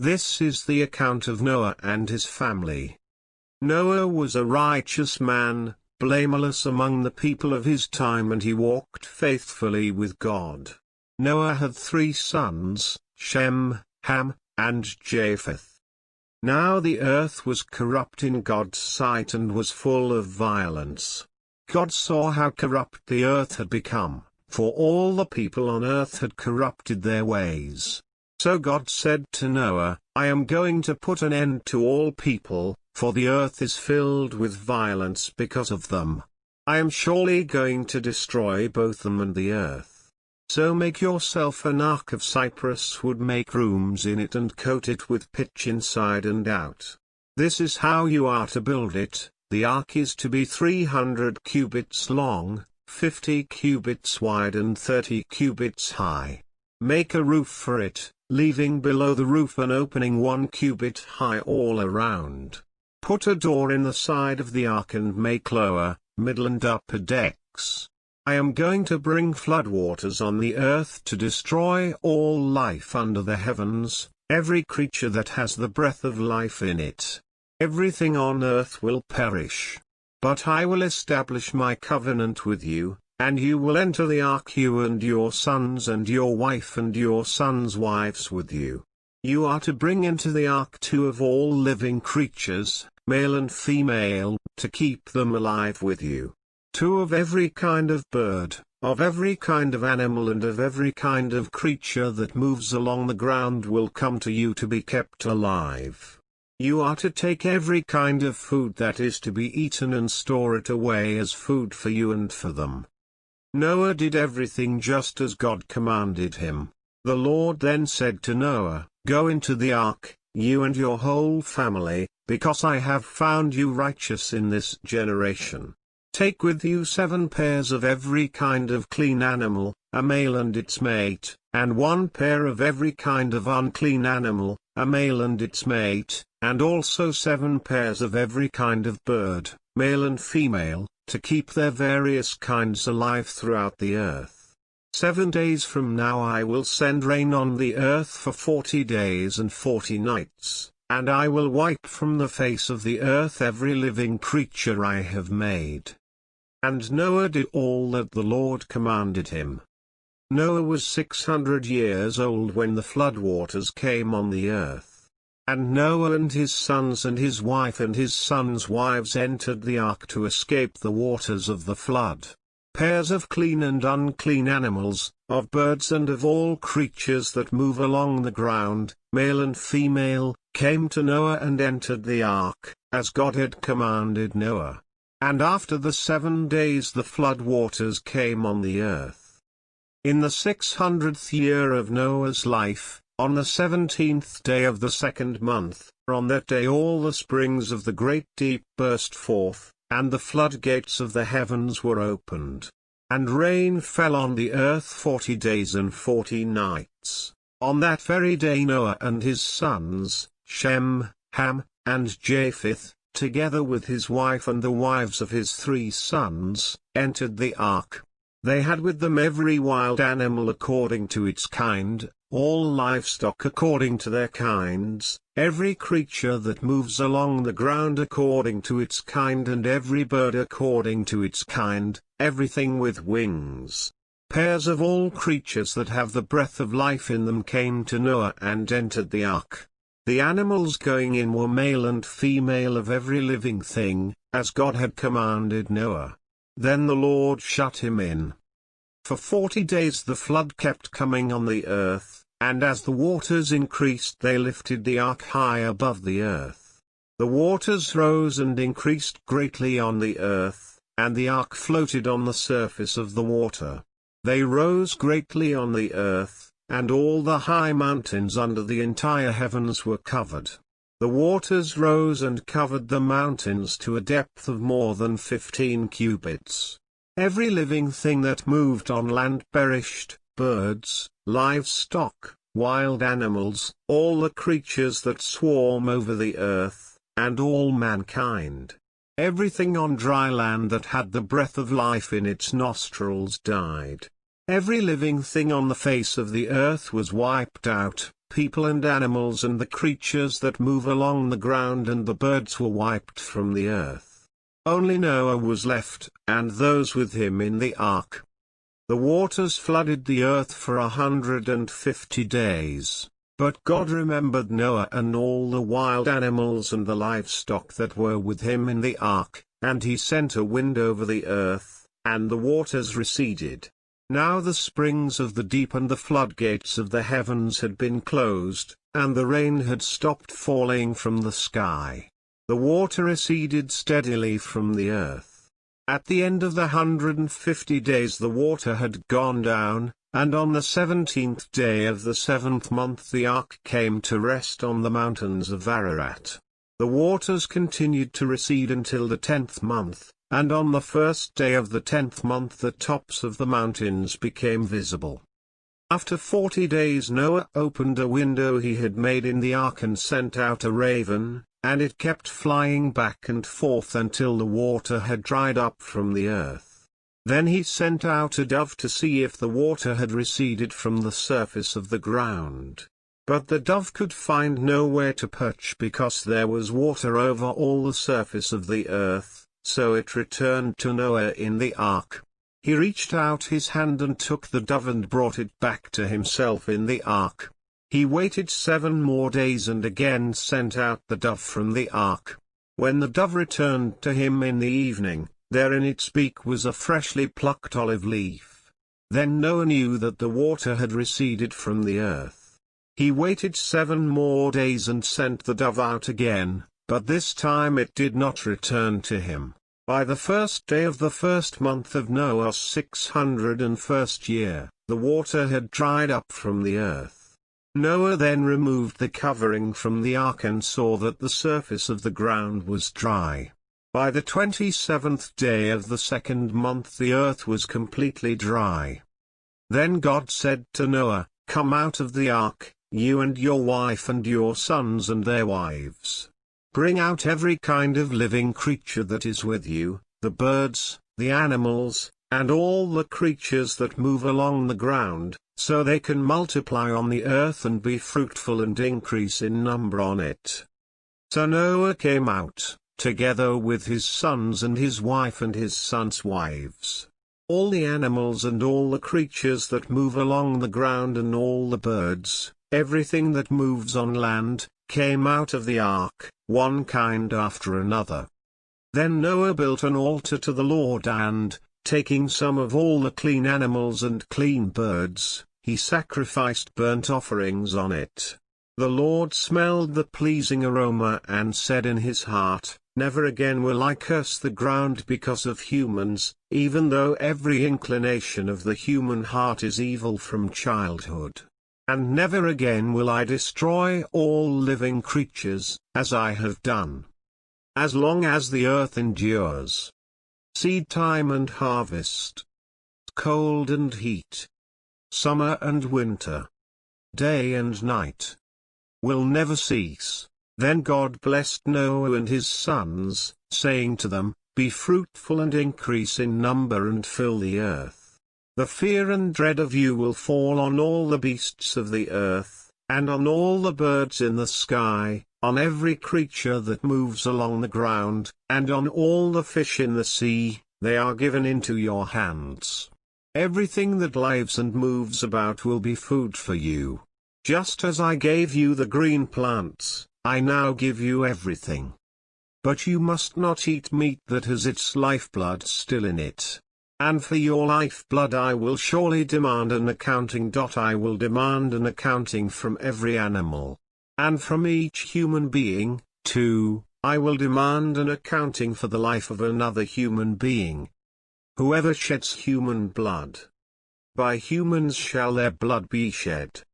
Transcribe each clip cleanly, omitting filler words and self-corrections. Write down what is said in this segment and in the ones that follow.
This is the account of Noah and his family. Noah was a righteous man, blameless among the people of his time, and he walked faithfully with God. Noah had 3 sons, Shem, Ham, and Japheth. Now the earth was corrupt in God's sight and was full of violence. God saw how corrupt the earth had become, for all the people on earth had corrupted their ways. So God said to Noah, I am going to put an end to all people, for the earth is filled with violence because of them. I am surely going to destroy both them and the earth. So make yourself an ark of cypress wood, make rooms in it and coat it with pitch inside and out. This is how you are to build it. The ark is to be 300 cubits long, 50 cubits wide and 30 cubits high. Make a roof for it, leaving below the roof an opening 1 cubit high all around. Put a door in the side of the ark and make lower, middle and upper decks. I am going to bring floodwaters on the earth to destroy all life under the heavens, every creature that has the breath of life in it. Everything on earth will perish. But I will establish my covenant with you, and you will enter the ark, you and your sons and your wife and your sons' wives with you. You are to bring into the ark 2 of all living creatures, male and female, to keep them alive with you. 2 of every kind of bird, of every kind of animal and of every kind of creature that moves along the ground will come to you to be kept alive. You are to take every kind of food that is to be eaten and store it away as food for you and for them. Noah did everything just as God commanded him. The Lord then said to Noah, Go into the ark, you and your whole family, because I have found you righteous in this generation. Take with you 7 pairs of every kind of clean animal, a male and its mate, and 1 pair of every kind of unclean animal, a male and its mate, and also 7 pairs of every kind of bird, male and female, to keep their various kinds alive throughout the earth. 7 days from now I will send rain on the earth for 40 days and 40 nights, and I will wipe from the face of the earth every living creature I have made. And Noah did all that the Lord commanded him. Noah was 600 years old when the floodwaters came on the earth. And Noah and his sons and his wife and his sons' wives entered the ark to escape the waters of the flood. Pairs of clean and unclean animals, of birds and of all creatures that move along the ground, male and female, came to Noah and entered the ark, as God had commanded Noah. And after the 7 days the flood waters came on the earth. In the 600th year of Noah's life, on the 17th day of the 2nd month, on that day all the springs of the great deep burst forth, and the floodgates of the heavens were opened. And rain fell on the earth 40 days and 40 nights. On that very day Noah and his sons, Shem, Ham, and Japheth, together with his wife and the wives of his 3 sons, entered the ark. They had with them every wild animal according to its kind, all livestock according to their kinds, every creature that moves along the ground according to its kind, and every bird according to its kind, everything with wings. Pairs of all creatures that have the breath of life in them came to Noah and entered the ark. The animals going in were male and female of every living thing, as God had commanded Noah. Then the Lord shut him in. For 40 days the flood kept coming on the earth, and as the waters increased they lifted the ark high above the earth. The waters rose and increased greatly on the earth, and the ark floated on the surface of the water. They rose greatly on the earth, and all the high mountains under the entire heavens were covered. The waters rose and covered the mountains to a depth of more than 15 cubits. Every living thing that moved on land perished, birds, livestock, wild animals, all the creatures that swarm over the earth, and all mankind. Everything on dry land that had the breath of life in its nostrils died. Every living thing on the face of the earth was wiped out, people and animals and the creatures that move along the ground and the birds were wiped from the earth. Only Noah was left, and those with him in the ark. The waters flooded the earth for 150 days. But God remembered Noah and all the wild animals and the livestock that were with him in the ark, and he sent a wind over the earth, and the waters receded. Now the springs of the deep and the floodgates of the heavens had been closed, and the rain had stopped falling from the sky. The water receded steadily from the earth. At the end of the 150 days the water had gone down, and on the 17th day of the 7th month the ark came to rest on the mountains of Ararat. The waters continued to recede until the 10th month, and on the first day of the 10th month the tops of the mountains became visible. After 40 days Noah opened a window he had made in the ark and sent out a raven, and it kept flying back and forth until the water had dried up from the earth. Then he sent out a dove to see if the water had receded from the surface of the ground. But the dove could find nowhere to perch because there was water over all the surface of the earth, so it returned to Noah in the ark. He reached out his hand and took the dove and brought it back to himself in the ark. He waited 7 more days and again sent out the dove from the ark. When the dove returned to him in the evening, there in its beak was a freshly plucked olive leaf. Then Noah knew that the water had receded from the earth. He waited 7 more days and sent the dove out again, but this time it did not return to him. By the first day of the 1st month of Noah's 601st year, the water had dried up from the earth. Noah then removed the covering from the ark and saw that the surface of the ground was dry. By the 27th day of the 2nd month the earth was completely dry. Then God said to Noah, "Come out of the ark, you and your wife and your sons and their wives. Bring out every kind of living creature that is with you, the birds, the animals, and all the creatures that move along the ground, so they can multiply on the earth and be fruitful and increase in number on it." So Noah came out, together with his sons and his wife and his sons' wives. All the animals and all the creatures that move along the ground and all the birds, everything that moves on land, came out of the ark, one kind after another. Then Noah built an altar to the Lord and, taking some of all the clean animals and clean birds, he sacrificed burnt offerings on it. The Lord smelled the pleasing aroma and said in his heart, "Never again will I curse the ground because of humans, even though every inclination of the human heart is evil from childhood. And never again will I destroy all living creatures, as I have done. As long as the earth endures, seed time and harvest, cold and heat, summer and winter, day and night, will never cease." Then God blessed Noah and his sons, saying to them, "Be fruitful and increase in number and fill the earth. The fear and dread of you will fall on all the beasts of the earth, and on all the birds in the sky, on every creature that moves along the ground, and on all the fish in the sea. They are given into your hands. Everything that lives and moves about will be food for you. Just as I gave you the green plants, I now give you everything. But you must not eat meat that has its lifeblood still in it. And for your lifeblood I will surely demand an accounting. I will demand an accounting from every animal. And from each human being, too, I will demand an accounting for the life of another human being. Whoever sheds human blood, by humans shall their blood be shed.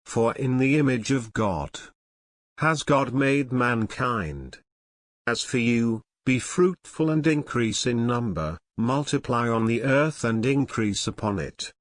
For in the image of God has God made mankind. As for you, be fruitful and increase in number, multiply on the earth and increase upon it."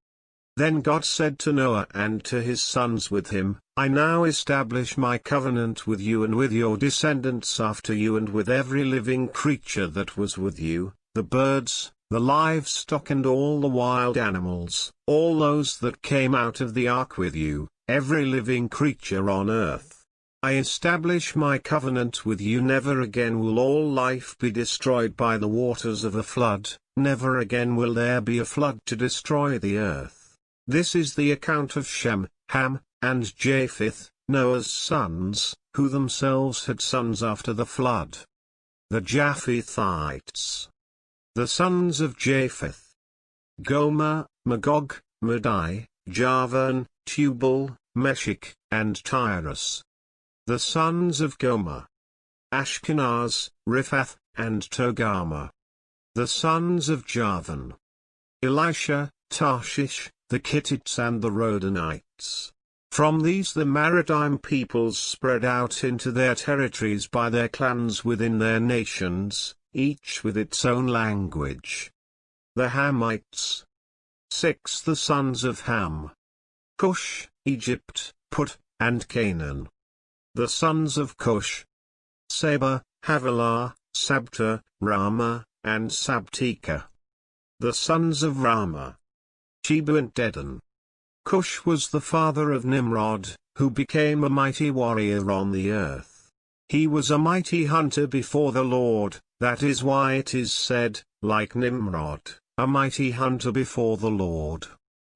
Then God said to Noah and to his sons with him, "I now establish my covenant with you and with your descendants after you and with every living creature that was with you, the birds, the livestock and all the wild animals, all those that came out of the ark with you, every living creature on earth. I establish my covenant with you. Never again will all life be destroyed by the waters of a flood, never again will there be a flood to destroy the earth. This is the account of Shem, Ham, and Japheth, Noah's sons, who themselves had sons after the flood. The Japhethites. The sons of Japheth: Gomer, Magog, Madai, Javan, Tubal, Meshech, and Tyrus. The sons of Gomer: Ashkenaz, Riphath, and Togarmah. The sons of Javan: Elisha, Tarshish, the Kittites and the Rodanites. From these the maritime peoples spread out into their territories by their clans within their nations, each with its own language. The Hamites. 6. The sons of Ham: Cush, Egypt, Put, and Canaan. The sons of Cush: Seba, Havilah, Sabta, Rama, and Sabteka. The sons of Rama: Sheba and Dedan. Cush was the father of Nimrod, who became a mighty warrior on the earth. He was a mighty hunter before the Lord, that is why it is said, like Nimrod, a mighty hunter before the Lord.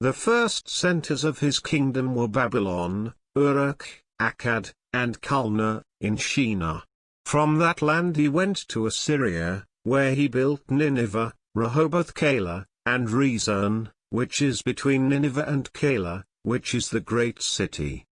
The first centers of his kingdom were Babylon, Uruk, Akkad, and Calneh, in Shinar. From that land he went to Assyria, where he built Nineveh, Rehoboth Calah, and Rezon, which is between Nineveh and Calah, which is the great city.